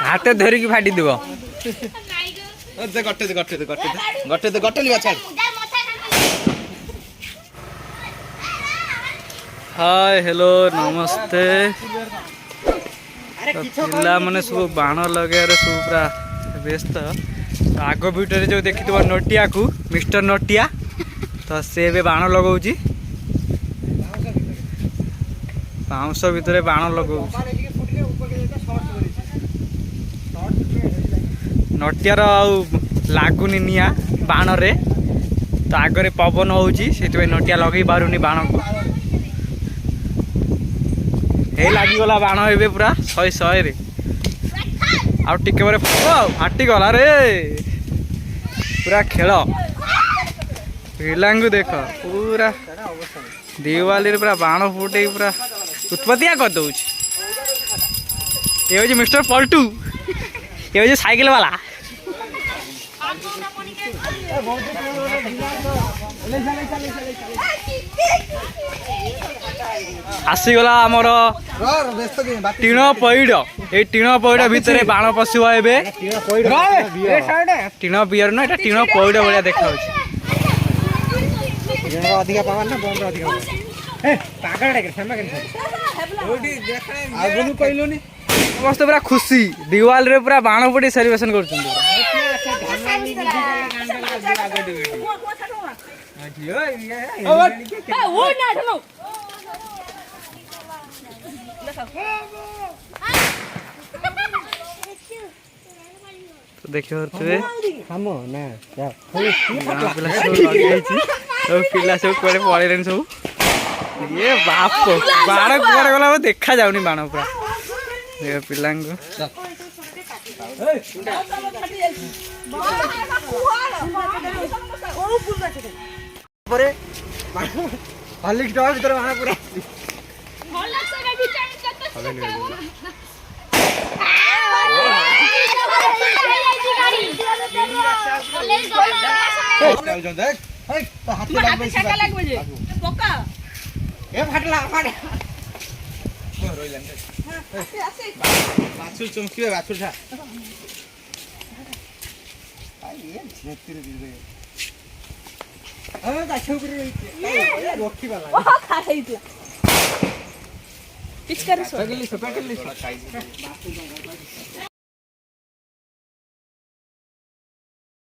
हाथ धरिकी फाटी दिव हाय हेलो नमस्ते पिला मैंने सब बाण लगे सब पूरा व्यस्त आग भितर जो देखी नोटिया को मिस्टर नोटिया तो सी बाण लगाऊँ बाउंश भितर बाण लगाऊँ नटियार लगुनि निआ बाण रे तो आगे पवन होची नटिया लगे पारुनी बाण को हे लगिगला बाण ए पूरा 100 रे आउ टिके बारे फाटी गला रे पूरा खेल पिला देख पूरा दिवाली पूरा बाण फुटे पूरा उत्पत्तिया कर दौर ये हूँ मिस्टर पल्टू ये हूँ साइकिल वाला आसीगला आमर टीण पैड़ ये टीण पैड़ भितर बाण पशिव ए टीण बियर ना टीण पैड़ भाया देखा समस्त पूरा खुशी दिवाली रे पूरा बाण फुटी सेलिब्रेशन कर देखिए पिला सब कुआड़े पड़े सब ये बाप बाण कुआड़े गला देखा जाऊनी बाण पूरा पिला चमकी बाछुर